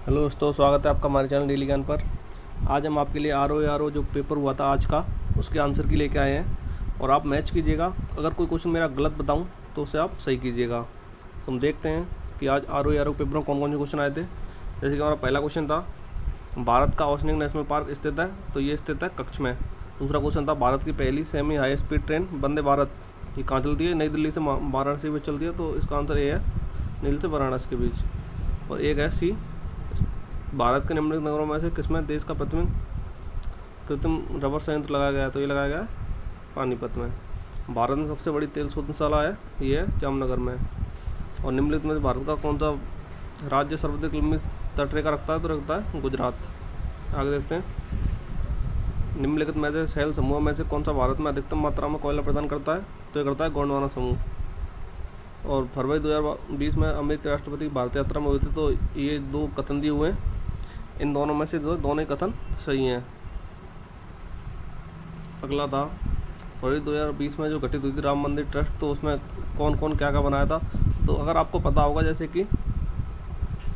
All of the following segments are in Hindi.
हेलो दोस्तों, स्वागत है आपका हमारे चैनल डेली ज्ञान पर। आज हम आपके लिए आर ओ जो पेपर हुआ था आज का, उसके आंसर की लेके आए हैं और आप मैच कीजिएगा। अगर कोई क्वेश्चन मेरा गलत बताऊं तो उसे आप सही कीजिएगा। तो हम देखते हैं कि आज आर ओ पेपर में कौन कौन से क्वेश्चन आए थे। जैसे कि हमारा पहला क्वेश्चन था, भारत का ओसनिंग नेशनल पार्क स्थित है, तो ये स्थित है कच्छ में। दूसरा क्वेश्चन था, भारत की पहली semi high speed train Vande Bharat ये कहाँ चलती है? नई दिल्ली से वाराणसी में चलती है, तो इसका आंसर ये है, नई दिल्ली से वाराणसी के बीच। और एक है सी, भारत के निम्नलिखित नगरों में से किसमें देश का प्रथम कृत्रिम रबर संयंत्र लगाया गया है? तो ये लगाया गया है पानीपत में। भारत में सबसे बड़ी तेल शोधनशाला है, ये है जामनगर में। और निम्नलिखित में से भारत का कौन सा राज्य सर्वाधिक लंबी तटरेखा रखता है? तो रखता है गुजरात। आगे देखते हैं, निम्नलिखित में से शैल समूह में से कौन सा भारत में अधिकतम मात्रा में कोयला प्रदान करता है? तो ये करता है गोंडवाना समूह। और फरवरी 2020 में अमेरिकी राष्ट्रपति की भारत यात्रा में हुए थे, तो ये दो कथन दिए हुए हैं, इन दोनों में से दोनों ही कथन सही हैं। अगला था, फरवरी 2020 में जो घटित हुई थी राम मंदिर ट्रस्ट, तो उसमें कौन कौन क्या क्या बनाया था? तो अगर आपको पता होगा, जैसे कि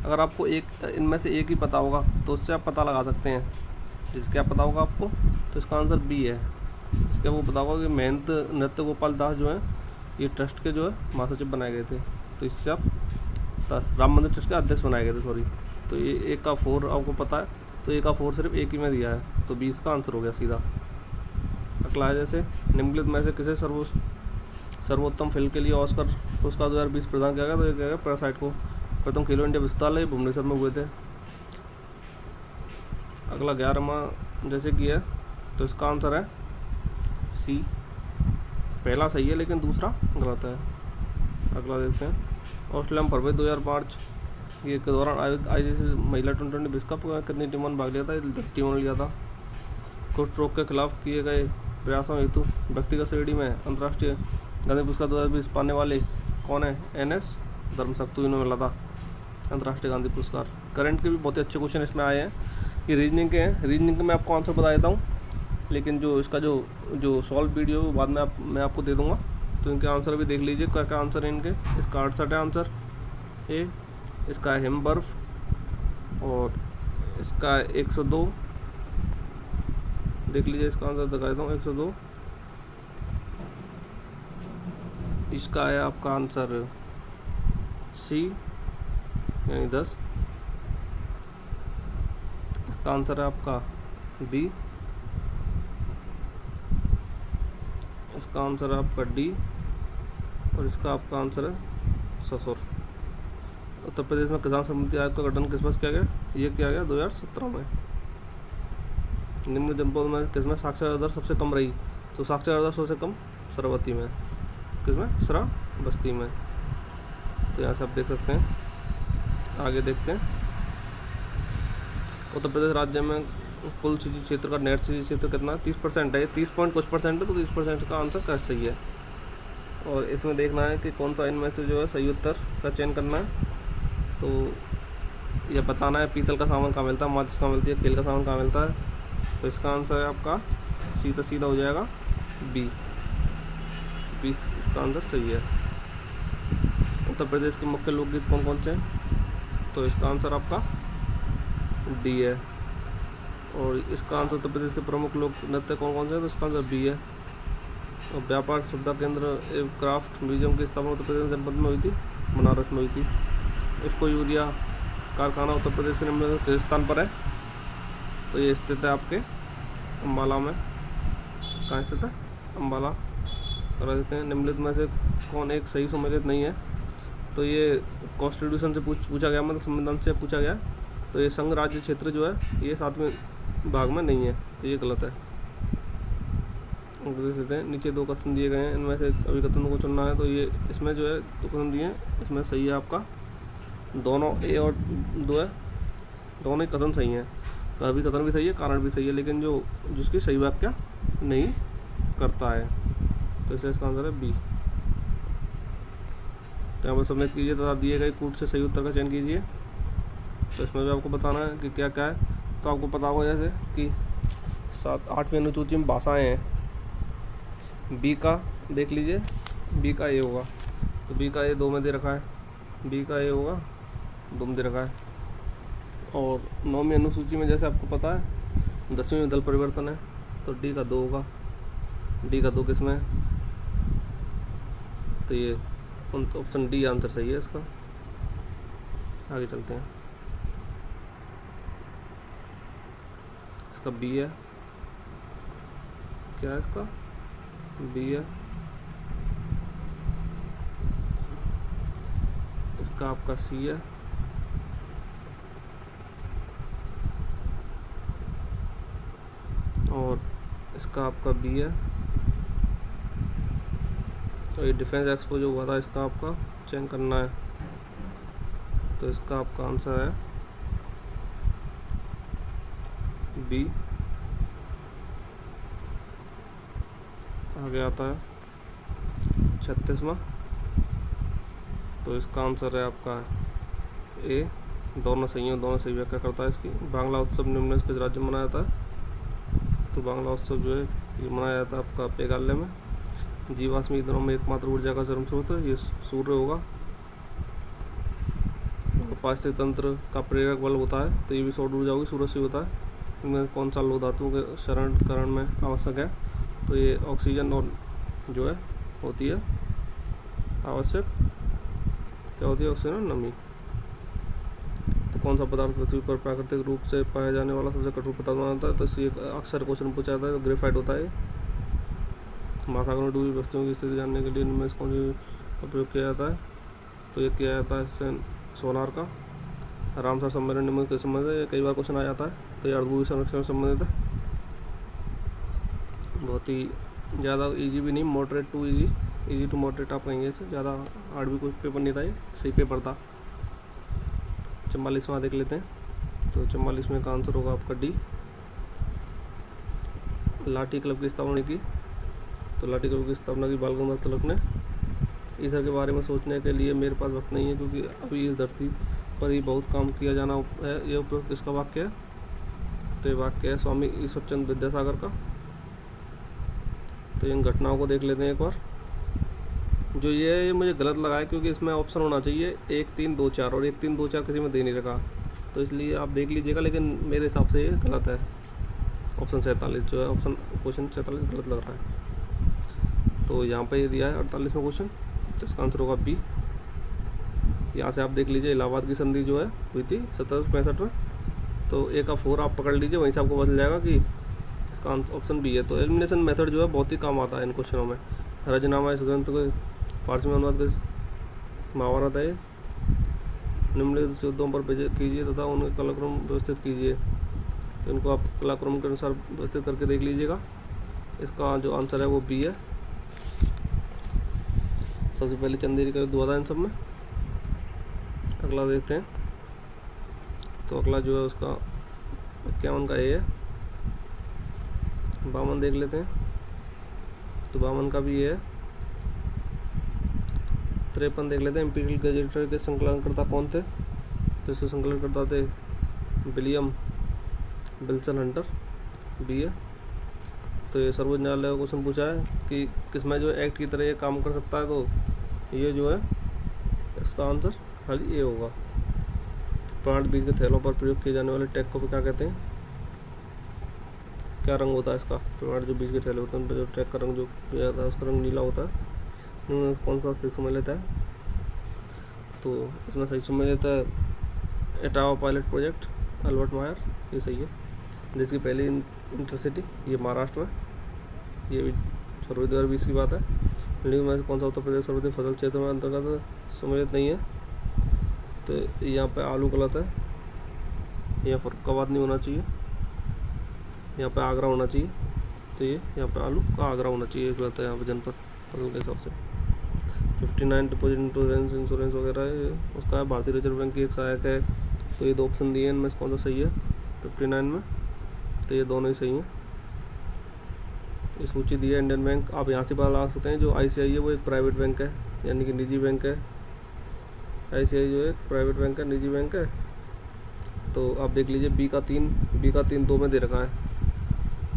अगर आपको इनमें से एक ही पता होगा तो उससे आप पता लगा सकते हैं। जिसके क्या पता होगा आपको, तो इसका आंसर बी है। इसका वो पता होगा कि महंत नृत्य गोपाल दास जो है, ये ट्रस्ट के जो है महासचिव बनाए गए थे। तो इससे आप राम मंदिर ट्रस्ट के अध्यक्ष बनाए गए थे, सॉरी। तो ये एक का 4 आपको पता है, तो एक का 4 सिर्फ एक ही में दिया है, तो 20 का आंसर हो गया सीधा। अगला है, जैसे निम्नलिखित में से किसे सर्वोत्तम फिल्म के लिए ऑस्कर पुरस्कार 2020 प्रदान किया गया? तो ये क्या गया पैरासाइट को। प्रथम खेलो इंडिया विश्वविद्यालय भुवनेश्वर में हुए थे। अगला 11वां जैसे कि है, तो इसका आंसर है सी। पहला सही है लेकिन दूसरा गलत है। अगला देखते हैं, ऑस्ट्रेलिया में फरवरी 2005 ये के दौरान आयोजित ICC महिला T20 विश्व कप में कितनी टीमों ने भाग लिया था? 10 टीमों ने लिया था। कुष्ठ रोग के खिलाफ किए गए प्रयासों हेतु व्यक्तिगत श्रेणी में अंतर्राष्ट्रीय गांधी पुरस्कार 2020 पाने वाले कौन है? NS धर्मशक्तु, इन्होंने मिला था अंतर्राष्ट्रीय गांधी पुरस्कार। करंट के भी बहुत ही अच्छे क्वेश्चन इसमें आए हैं। ये रीजनिंग के हैं, रीजनिंग के मैं आपको आंसर बता देता हूँ, लेकिन जो इसका जो सॉल्व वीडियो बाद में मैं आपको दे दूँगा। तो इनके आंसर भी देख लीजिए, क्या क्या आंसर है इनके। इसका 68 है आंसर ए, इसका है हिमबर्फ, और इसका 102 देख लीजिए। इसका आंसर दिखा देता हूँ, 102। इसका है आपका आंसर सी यानी 10। इसका आंसर है आपका बी। इसका आंसर है आपका डी, और इसका आपका आंसर है ससुर। उत्तर प्रदेश में किसान समिति आयोग का गठन किस वर्ष किया गया? ये किया गया 2017 में। निम्न जनपदों में किसमें साक्षरता दर सबसे कम रही? तो साक्षरता दर सबसे कम श्रावस्ती में। किसमें? श्रावस्ती में। तो यहाँ से आप देख सकते हैं। आगे देखते हैं, उत्तर प्रदेश राज्य में कुल सिंचित क्षेत्र का नेट सिंचित क्षेत्र कितना? 30% है। 30 पॉइंट कुछ परसेंट है, तो 30% का आंसर कैसे सही है। और इसमें देखना है कि कौन सा इनमें से जो है सही उत्तर का चयन करना है। तो यह बताना है पीतल का सामान कहाँ मिलता है, माचिस कहाँ मिलती है, खेल का सामान कहाँ मिलता है। तो इसका आंसर है आपका सीधा सीधा हो जाएगा बी। इसका आंसर सही है। उत्तर प्रदेश के मुख्य लोकगीत कौन कौन से हैं? तो इसका आंसर आपका डी है। और इसका आंसर उत्तर प्रदेश के प्रमुख लोक नृत्य कौन कौन से हैं? तो इसका आंसर बी है। और व्यापार सुविधा केंद्र एवं क्राफ्ट म्यूजियम की स्थापना उत्तर प्रदेश जनपद में हुई थी, बनारस में हुई थी। इफ्को यूरिया कारखाना उत्तर प्रदेश के निम्न किस स्थान पर है? तो ये स्थित है आपके अम्बाला में। कहाँ स्थित है? अम्बाला। करा देते हैं, निम्नलिखित में से कौन एक सही सम्मिलित नहीं है? तो ये कॉन्स्टिट्यूशन से पूछा गया, मतलब संविधान से पूछा गया। तो ये संघ राज्य क्षेत्र जो है ये 7वें भाग में नहीं है, तो ये गलत है। देख सकते हैं नीचे 2 कथन दिए गए हैं, इनमें से अभी कथन को चुनना है। तो ये इसमें जो है 2 कथन दिए हैं, इसमें सही है आपका दोनों ए और 2 है, दोनों ही कथन सही हैं। कभी कथन भी सही है, कारण भी सही है, लेकिन जिसकी सही व्याख्या नहीं करता है, तो इसलिए इसका आंसर है बी। तो यहाँ पर सबमिट कीजिए तथा दिए गए कूट से सही उत्तर का चयन कीजिए। तो इसमें भी आपको बताना है कि क्या क्या है। तो आपको पता होगा जैसे कि 8वीं अनुसूची में भाषाएँ हैं, बी का देख लीजिए, बी का ए होगा। तो बी का ए 2 में दे रखा है, बी का ए होगा 2 में दे रखा है। और 9वीं अनुसूची में जैसे आपको पता है 10वीं में दल परिवर्तन है, तो डी का 2 होगा। डी का 2 किस में है? तो ये ऑप्शन डी आंसर सही है इसका। आगे चलते हैं। इसका बी है। क्या है इसका? बी है। इसका आपका सी है। और इसका आपका बी है। तो ये डिफेंस एक्सपो जो हुआ था इसका आपका चेक करना है, तो इसका आपका आंसर है बी। आगे आता है 36वां, तो इसका आंसर है आपका ए। दोनों सही हैं, दोनों सही व्याख्या करता है इसकी। बांग्ला उत्सव निम्न किस राज्य में मनाया जाता है? तो बांग्ला उत्सव जो है ये मनाया जाता है आपका मेघालय में। जीवाश्म ईंधनों में एकमात्र ऊर्जा का चरम स्रोत है, ये सूर्य होगा। पारिस्थितिक तंत्र का प्रेरक बल होता है, तो ये भी सौर ऊर्जा होगी, सूरज से होता है। इनमें कौन सा लौह धातुओं के शरणकरण में आवश्यक है? तो ये ऑक्सीजन और जो है होती है आवश्यक। क्या होती है? ऑक्सीजन और नमी। तो कौन सा पदार्थ पृथ्वी पर प्राकृतिक रूप से पाया जाने वाला सबसे कठोर पदार्थ माना जाता है? तो इसलिए अक्सर क्वेश्चन पूछा जाता है, तो ग्रेफाइट होता है। महासागर में डूबी वस्तुओं की स्थिति जानने के लिए इनमें से कौन सी का प्रयोग किया जाता है? तो ये किया जाता है सोनार का। रामसर सम्मेलन निम्न के संबंध है, कई बार क्वेश्चन आ जाता है, तो ये अर्धभूमि संरक्षण से संबंधित है। बहुत ही ज़्यादा इजी भी नहीं, moderate to easy, easy to moderate आप कहेंगे इसे। ज़्यादा हार्ड भी कोई पेपर नहीं था, ये सही पेपर था। 44वां देख लेते हैं। तो 44वें का आंसर होगा आपका डी। लाठी क्लब की स्थापना की? तो लाठी क्लब की स्थापना की बाल गंगाधर तिलक ने। ईश्वर के बारे में सोचने के लिए मेरे पास वक्त नहीं है, क्योंकि अभी इस धरती पर ही बहुत काम किया जाना है। ये उपयोग किसका वाक्य है? तो ये वाक्य है स्वामी ईश्वरचंद्र विद्यासागर का। तो इन घटनाओं को देख लेते हैं एक बार। जो ये है ये मुझे गलत लगा है, क्योंकि इसमें ऑप्शन होना चाहिए 1 3 2 4, और 1 3 2 4 किसी में दे नहीं रखा, तो इसलिए आप देख लीजिएगा। लेकिन मेरे हिसाब से ये गलत है। ऑप्शन 47 जो है, ऑप्शन क्वेश्चन 47 गलत लग रहा है। तो यहाँ पे ये दिया है 48वां क्वेश्चन, तो इसका आंसर होगा बी। यहाँ से आप देख लीजिए इलाहाबाद की संधि जो है हुई थी 1765 में, तो ए का 4 आप पकड़ लीजिए, वहीं से आपको बदल जाएगा कि इसका ऑप्शन बी है। तो एलिमिनेशन मेथड जो है बहुत ही काम आता है इन क्वेश्चनों में। रजनामा इस ग्रंथ को फारसी में अनुवाद कर महाभारत है। निम्नलिखित युद्धों पर विजय कीजिए तथा उनके कलाक्रम व्यवस्थित कीजिए। तो इनको आप कलाक्रम के अनुसार व्यवस्थित करके देख लीजिएगा। इसका जो आंसर है वो बी है। सबसे पहले चंदेरी का युद्ध हुआ था इन सब में। अगला देखते हैं। तो अगला जो है उसका 51 का ए है। 52 देख लेते हैं। तो 52 का भी ये है। 53 देख लेते हैं। इंपीरियल गजेटर के संकलनकर्ता कौन थे? तो इसके संकलनकर्ता थे विलियम विल्सन हंटर, बी है। तो ये सर्वोच्च न्यायालय का क्वेश्चन पूछा है कि किसमें जो एक्ट की तरह ये काम कर सकता है, तो ये जो है इसका आंसर खाली ए होगा। प्लांट बीज के थैलों पर प्रयोग किए जाने वाले टैग को क्या कहते हैं? क्या रंग होता है इसका? प्लांट जो बीज के थैले होते हैं उन पर जो टैग का रंग जो किया जाता है उसका रंग नीला होता है। कौन सा सही समय लेता है? तो इसमें सही समय लेता है एटावा पायलट प्रोजेक्ट, अल्बर्ट मायर, ये सही है। जिसकी पहली इंटरसिटी ये महाराष्ट्र में, ये भी फरवरी 2020 की बात है। निम्न में से कौन सा उत्तर प्रदेश सर्वाधिक फसल क्षेत्र में अंतर्गत सम्मिलित नहीं है? तो यहाँ पे आलू गलत है, यहाँ फरुखाबाद नहीं होना चाहिए, यहाँ पे आगरा होना चाहिए। तो ये यहाँ पे आलू का आगरा होना चाहिए, गलत है यहाँ पे जनपद फसल के हिसाब से। 59 डिपोजिट इंश्योरेंस वगैरह है उसका है। भारतीय रिजर्व बैंक की एक सहायक है। तो ये 2 ऑप्शन दिए हैं, इनमें से कौन सा सही है 59 में? तो ये दोनों ही सही हैं। ये सूची दी है इंडियन बैंक, आप यहाँ से पता लगा सकते हैं। जो ICICI है वो एक प्राइवेट बैंक है, यानी कि निजी बैंक है। ICICI जो है प्राइवेट बैंक है, निजी बैंक है। तो आप देख लीजिए बी का 3 2 में दे रखा है।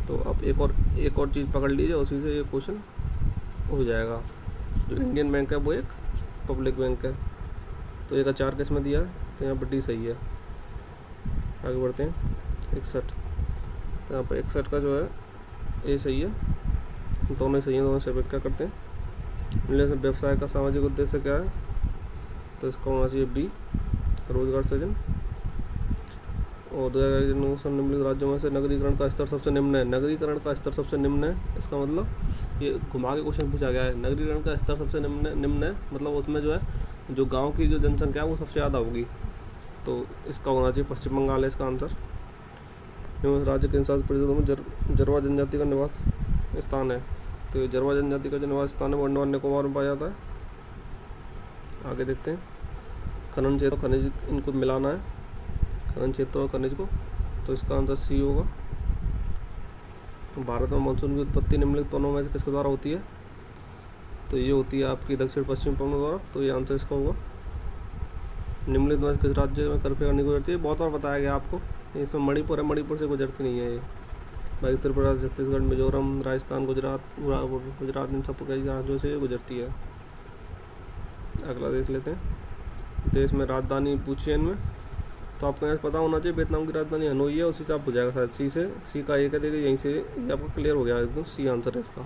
तो आप एक और चीज़ पकड़ लीजिए, उसी से ये क्वेश्चन हो जाएगा। जो इंडियन बैंक है वो एक पब्लिक बैंक है। तो एक का 4 किस में दिया है? तो यहाँ पर डी सही है। आगे बढ़ते हैं। 61, तो यहाँ पर 61 का जो है ये सही है, दोनों सही है, दोनों से क्या करते हैं। निम्नलिखित व्यवसाय का सामाजिक उद्देश्य क्या है, तो इसका होना चाहिए बी, रोजगार सृजन। और 2011 निम्नलिखित राज्यों में से नगरीकरण का स्तर सबसे निम्न है। नगरीकरण का स्तर सबसे निम्न है, इसका मतलब ये घुमा के क्वेश्चन पूछा गया है। नगरीकरण का स्तर सबसे निम्न है, मतलब उसमें जो है जो गांव की जो जनसंख्या है वो सबसे ज़्यादा होगी, तो इसका होना चाहिए पश्चिम बंगाल है इसका आंसर। राज्य के इन शासित प्रदेशों में जरवा जनजाति का निवास स्थान है, तो जरवा जनजाति का जो निवास स्थान है वो अंडमान निकोबार में पाया जाता है। आगे देखते हैं। खनन क्षेत्र और खनिज, इनको मिलाना है, खनन क्षेत्र और खनिज को, तो इसका आंसर सी होगा। तो भारत में मानसून की उत्पत्ति निम्नलिखित पवनों में से किसके द्वारा होती है, तो ये होती है आपकी दक्षिण पश्चिम पवनों द्वारा, तो ये आंसर इसका होगा। निम्नलिखित में किस राज्य में कर्फ्यू नहीं गुजरती है, बहुत बार बताया गया आपको, इसमें मणिपुर है, मणिपुर से गुजरती नहीं है ये। बाकी त्रिपुरा, छत्तीसगढ़, मिजोरम, राजस्थान, गुजरात इन सब कई राज्यों से गुजरती है। अगला देख लेते हैं। देश में राजधानी पूछी है इनमें, तो आपको यहाँ पता होना चाहिए वियतनाम की राजधानी हनोई है, उसी से आप हो जाएगा शायद सी से। सी का एक है, देखिए यहीं से ये आपको क्लियर हो गया एकदम, सी आंसर है इसका।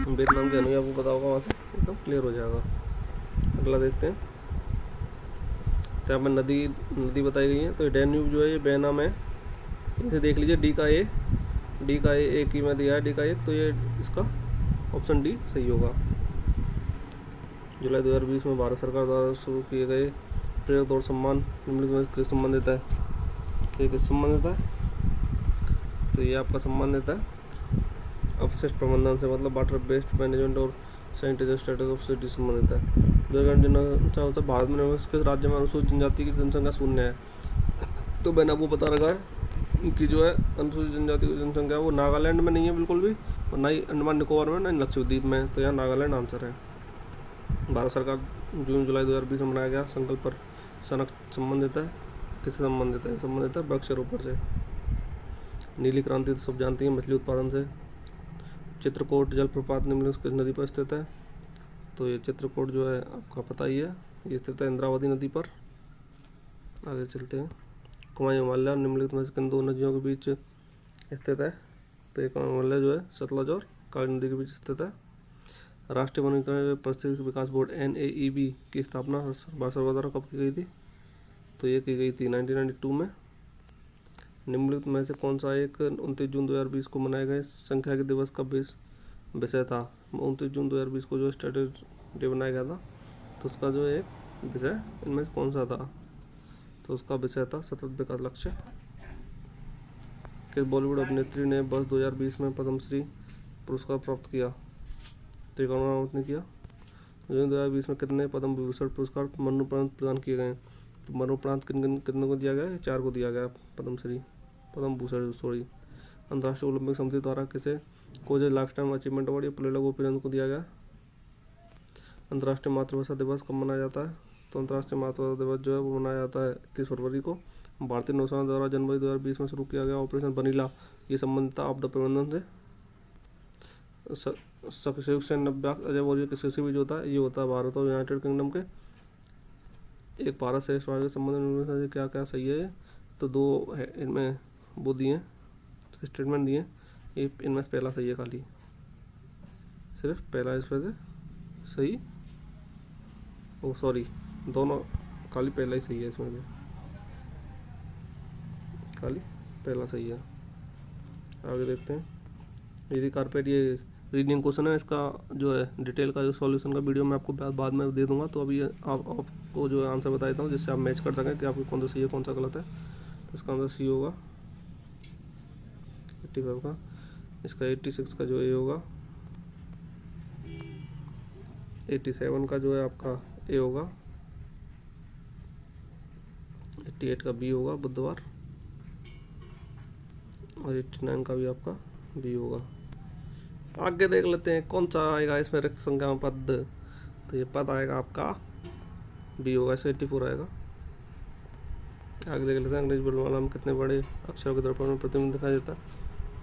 वियतनाम की हनोई आपको पता होगा, वहाँ से एकदम क्लियर हो जाएगा। अगला देखते हैं। तो यहाँ पर नदी बताई गई है, तो ये डैन्यूब जो है ये बेनाम है, इसे देख लीजिए। डी का ए की में दिया है, डी का ए, तो ये इसका ऑप्शन डी सही होगा। जुलाई 2020 में भारत सरकार द्वारा शुरू किए गए प्रेरक दौड़ सम्मान निम्नलिखित में किस संबंधित है, तो ये किस संबंधित है, तो ये आपका संबंधित है अपशिष्ट प्रबंधन से, मतलब वाटर वेस्ट मैनेजमेंट और सैनिटेशन स्टेटस ऑफ सिटी संबंधित है। जनसंख्या होता है भारत में किस राज्य में अनुसूचित जनजाति की जनसंख्या शून्य है, तो मैंने आपको बता रखा है कि जो है अनुसूचित जनजाति की जनसंख्या वो नागालैंड में नहीं है बिल्कुल भी, और ना ही अंडमान निकोबार में, ना ही लक्षद्वीप में, तो यहाँ नागालैंड आंसर है। भारत सरकार जून जुलाई 2020 में बनाया गया संकल्प पर सनक संबंधित है, किससे संबंधित है, संबंधित है वृक्षारोपण से। नीली क्रांति तो सब जानती हैं, मछली उत्पादन से। चित्रकूट जलप्रपात निम्नलिखित किस नदी पर स्थित है, तो ये चित्रकूट जो है आपका पता ही है, ये स्थित है इंद्रावती नदी पर। आगे चलते हैं। कुमाऊं हिमालय निम्नलिखित में से किन दो नदियों के बीच स्थित है, तो ये कुमाऊं हिमालय जो है सतलज और काली नदी के बीच स्थित है। राष्ट्रीय वनीकरण पारिस्थितिक विकास बोर्ड NAEB की स्थापना भारत सरकार द्वारा कब की गई थी, तो ये की गई थी 1992 में। निम्नलिखित में से कौन सा एक 29 जून 2020 को मनाए गए सांख्यिकी दिवस का विषय था। 29 जून 2020 को जो स्टैटिस्टिक्स डे बनाया गया था, तो उसका जो एक विषय इनमें से कौन सा था, तो उसका विषय था सतत विकास लक्ष्य। किस बॉलीवुड अभिनेत्री ने वर्ष 2020 में पद्मश्री पुरस्कार प्राप्त किया, तो कौन रावत ने किया। जून 2020 में कितने पद्म विभूषण पुरस्कार मरणोपरांत प्रदान किए गए, तो मरणोपरांत कितने को दिया गया है, 4 को दिया गया पद्म भूषण सॉरी। अंतर्राष्ट्रीय ओलंपिक समिति द्वारा किसे cosy life time achievement award या पुलेला गोपीचंद को दिया गया। अंतर्राष्ट्रीय मातृभाषा दिवस कब मनाया जाता है, तो अंतर्राष्ट्रीय मातृभाषा दिवस जो है वो मनाया जाता है 21 फरवरी को। भारतीय नौसेना द्वारा जनवरी 2020 में शुरू किया गया ऑपरेशन वनीला, ये संबंधित था आपदा प्रबंधन से। संयुक्त सैन्य अभ्यास अजय वॉरियर किसके बीच होता है, ये होता है भारत और यूनाइटेड किंगडम के। एक भारत श्रेष्ठ भारत के संबंध में क्या क्या सही है, तो 2 है इनमें वो दिए स्टेटमेंट दिए, ये इनमें से पहला सही है, खाली सिर्फ पहला इसमें से सही, ओ सॉरी दोनों, खाली पहला ही सही है इसमें से, खाली पहला सही है। आगे देखते हैं। यदि कारपेट, ये रीडिंग क्वेश्चन है, इसका जो है डिटेल का जो सॉल्यूशन का वीडियो मैं आपको बाद में दे दूंगा, तो अभी आपको जो है आंसर बता देता हूँ जिससे आप मैच कर सकें कि आपको कौन सा सही है कौन सा गलत है। तो इसका आंसर सी होगा 85 का, इसका 86 का जो ए होगा, 87 का जो है आपका ए होगा, 88 का बी होगा बुधवार, और 89 का भी आपका बी होगा। आगे देख लेते हैं कौन सा आएगा इसमें रिक्त संख्या में पद, तो ये पद आएगा आपका बी होगा, इससे 84 आएगा। आगे देख लेते हैं अंग्रेजी वर्णमाला में कितने बड़े अक्षरों के दर्पण में प्रतिबिंब दिखाई देता है,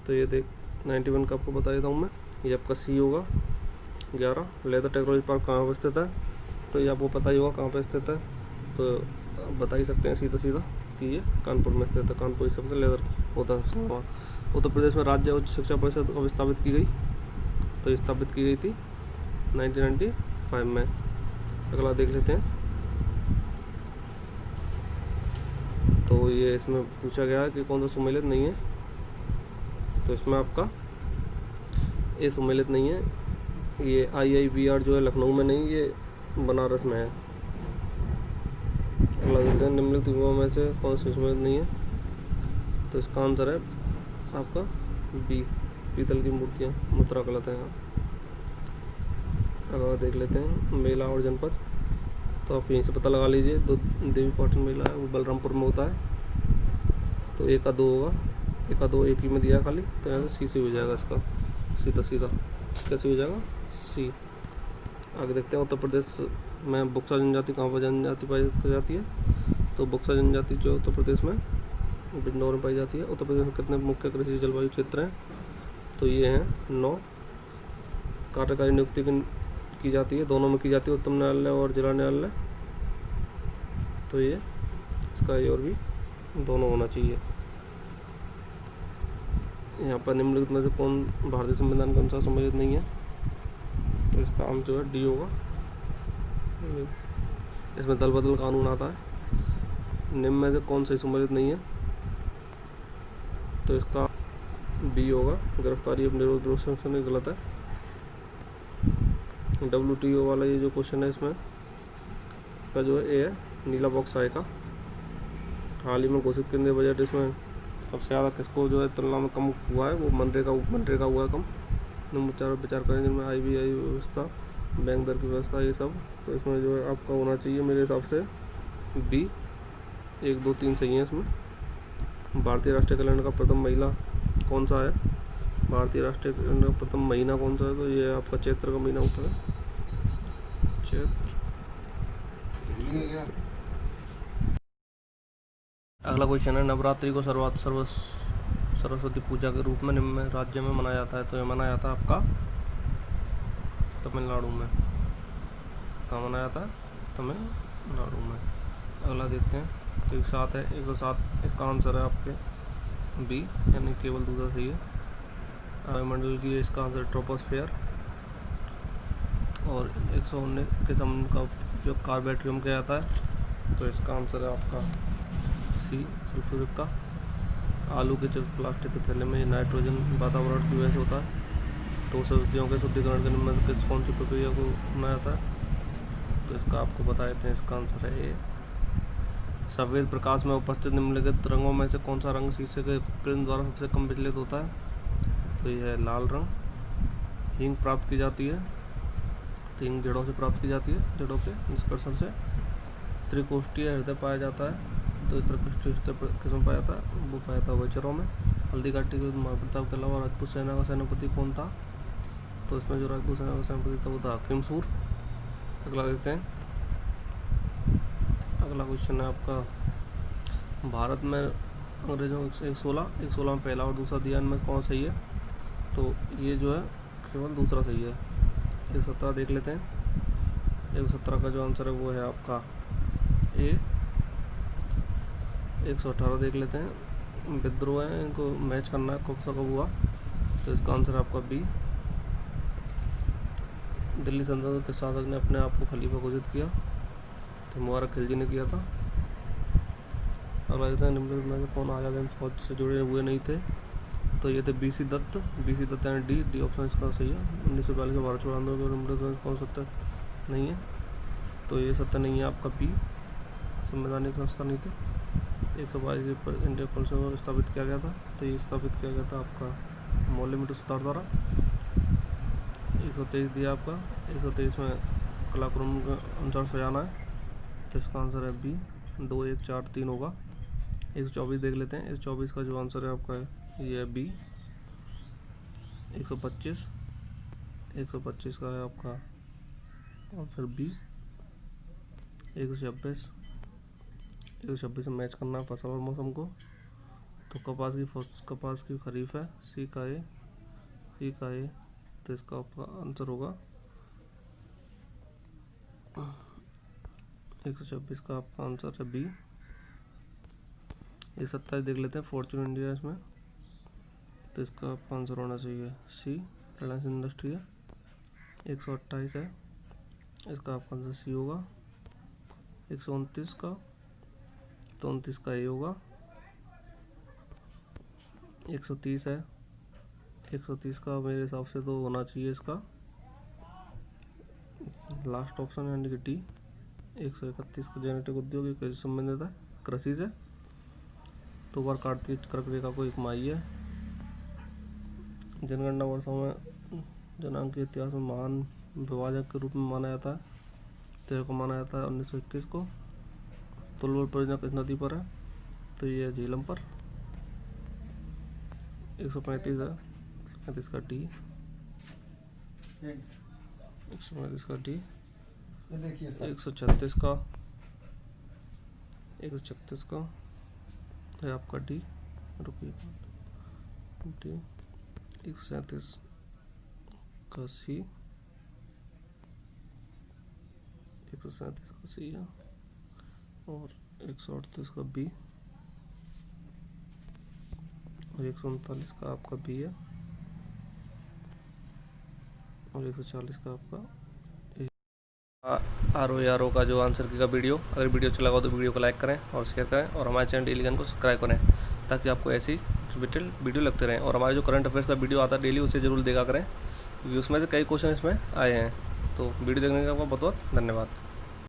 तो ये देख 91 का आपको बता देता हूँ मैं, ये आपका सी होगा 11। लेदर टेक्नोलॉजी पार्क कहाँ पर स्थित है, तो ये आपको पता ही होगा कहाँ पर स्थित है, तो बता ही सकते हैं सीधा सीधा कि ये कानपुर में स्थित है। कानपुर सबसे लेदर होता है। उत्तर प्रदेश में राज्य उच्च शिक्षा परिषद कब स्थापित की गई? तो ये स्थापित की गई थी 1995 में। अगला देख लेते हैं। तो ये इसमें पूछा गया है कि कौन सा सम्मिलित नहीं है। तो इसमें आपका ये सम्मिलित नहीं है। ये IIVR जो है लखनऊ में नहीं, ये बनारस में है। अगला देखते हैं, निम्नलिखित युगों में से कौन सा सम्मिलित नहीं है? तो इसका आंसर है आपका बी, पीतल की मूर्तियाँ, मुद्रा गलत है यहाँ। अगला देख लेते हैं, मेला और जनपद। तो आप यहीं से पता लगा लीजिए। दो देवी पाटन मेला है वो बलरामपुर में होता है। तो एक का दो होगा, एक का दो एक ही में दिया खाली, तो यहाँ से सी से हो जाएगा इसका सीधा सीधा। कैसे हो जाएगा? सी। आगे देखते हैं, उत्तर प्रदेश में बुक्सा जनजाति कहाँ पर जनजाति पाई जाती है? तो बुक्सा जनजाति जो उत्तर प्रदेश में बिजनौर में पाई जाती है। उत्तर प्रदेश में कितने मुख्य कृषि जलवायु क्षेत्र हैं? तो ये हैं 9। कार्यकारी नियुक्ति की जाती है, दोनों में की जाती है, उच्चतम न्यायालय और जिला न्यायालय। तो ये इसका ए और बी दोनों होना चाहिए। यहाँ पर निम्नलिखित में से कौन भारतीय संविधान के अनुसार सम्मिलित नहीं है? तो इसका आंसर जो है डी होगा। इसमें दल बदल कानून आता है। निम्न में से कौन सही सम्मिलित नहीं है? तो इसका बी होगा, गिरफ्तारी एवं निरोध संरक्षण गलत है। WTO वाला ये जो क्वेश्चन है, इसमें इसका जो है ए है, नीला बॉक्स आएगा। हाल ही में घोषित केंद्रीय बजट, इसमें सबसे ज़्यादा किसको जो है तुलना में कम हुआ है? वो मनरेगा हुआ है कम। विचार करें जिनमें IBI व्यवस्था, बैंक दर की व्यवस्था, ये सब। तो इसमें जो है आपका होना चाहिए मेरे हिसाब से बी। 1, 2, 3 सही है इसमें। भारतीय राष्ट्रीय कैलेंडर का प्रथम महिला कौन सा है? भारतीय राष्ट्रीय कैलेंडर का प्रथम महीना कौन सा है? तो ये आपका चैत्र का महीना होता है, चैत्र। अगला क्वेश्चन है, नवरात्रि को सरस्वती पूजा के रूप में निम्न राज्य में मनाया जाता है। तो ये मनाया जाता है आपका तमिलनाडु में। कहाँ मनाया जाता है? तमिलनाडु में। अगला देखते हैं, तो 107 है, 107 इसका आंसर है आपके बी, यानी केवल दूसरा सही है। वायुमंडल की इसका आंसर ट्रोपोस्फेयर। और 119 के समुद्र का जो कार्बेट्रियम किया जाता है। तो इसका आंसर है आपका सी, सल्फ्यूरिक का। आलू के चिप्स प्लास्टिक के थैले में नाइट्रोजन वातावरण की वजह से होता है। तो औषधियों के शुद्धिकरण के निम्न किस कौन सी प्रक्रिया को अपनाया जाता है? तो इसका आपको बता देते हैं, इसका आंसर है ए। सफ़ेद प्रकाश में उपस्थित निम्नलिखित रंगों में से कौन सा रंग शीशे के प्रिज्म द्वारा सबसे कम विचलित होता है? तो यह है लाल रंग। हींग प्राप्त की जाती है, तो हींग जड़ों से प्राप्त की जाती है, जड़ों के निष्कर्षण से। त्रिकोष्ठीय हृदय पाया जाता है, तो त्रिकोष्ठीय हृदय किसमें पाया जाता है? वो पाया जाता है उभयचरों में। हल्दी घाटी के महाप्रताप के अलावा राजपूत सेना का सेनापति कौन था? तो इसमें जो राजपूत सेना का सेनापति था वो था हकीम सूर। अगला देखते हैं, अगला क्वेश्चन है आपका, भारत में अंग्रेजों 116 में पहला और दूसरा दिया, इनमें कौन सही है? तो ये जो है केवल दूसरा सही है। 117 देख लेते हैं। 117 का जो आंसर है वो है आपका ए। 118 देख लेते हैं, विद्रोह है, इनको मैच करना है कब से कब हुआ। तो इसका आंसर आपका बी। दिल्ली सल्तनत के शासक ने अपने आप को खलीफा घोषित किया, तो मुबारक खिलजी ने किया था। अगला देखते हैं, निम्नलिखित में से कौन आज़ाद हिंद फौज से जुड़े हुए नहीं थे? तो ये थे BC दत्त। BC दत्त यानी डी ऑप्शन इसका सही है। 1942 में भारत छोड़ो आंदोलन के निम्नलिखित में कौन सत्य नहीं है? तो ये सत्य नहीं है आपका बी, संवैधानिक संस्था नहीं थे। 122 पर इंडिया काउंसिल को स्थापित किया गया था, तो ये स्थापित किया गया था आपका मौलिक मीटर सुधार द्वारा। 123 दिया आपका, 123 में कलाक्रम के अनुसार सजाना है, तो इसका आंसर है बी। 2, 1, 4, 3 होगा। 124 देख लेते हैं, 124 का जो आंसर है आपका ये है बी। 125 का है आपका और फिर बी। 126 से मैच करना है फसल और मौसम को। तो कपास की खरीफ है, सी का ए। तो इसका आपका आंसर होगा 126 का आपका आंसर है बी। ये 27 देख लेते हैं, फॉर्चून इंडिया इसमें, तो इसका आपका आंसर होना चाहिए सी, रिलायंस इंडस्ट्री है। 128 है, इसका आपका आंसर सी होगा। 129 का, तो 29 का ए होगा। 130 है, 130 का मेरे हिसाब से तो होना चाहिए इसका लास्ट ऑप्शन यानी कि डी। 131 का जेनेटिक उद्योग कैसे संबंधित है, कृषि से। तो बार कार्तिक कर्क रेखा को एक माई है। जनगणना वर्षों में जनांक के इतिहास में महान विभाजक के रूप में माना जाता है। तो को माना जाता है 1921 को। तुलवल परियोजना किस नदी पर है, तो ये झेलम पर। 135 है, 135 का डी। 135 का डी। 136 का, 136 का है आपका डी। रुकिए, डी। 137 का सी, 137 का सी है, और 138 का बी, और 139 का आपका बी है, और 140 का आपका RO का जो आंसर की का वीडियो, अगर वीडियो अच्छा लगा तो वीडियो को लाइक करें और शेयर करें, और हमारे चैनल डेली ज्ञान को सब्सक्राइब करें, ताकि आपको ऐसी डिटेल वीडियो लगते रहें। और हमारे जो करंट अफेयर्स का वीडियो आता है डेली, उसे जरूर देखा करें, क्योंकि उसमें से कई क्वेश्चन इसमें आए हैं। तो वीडियो देखने का आपका बहुत बहुत धन्यवाद।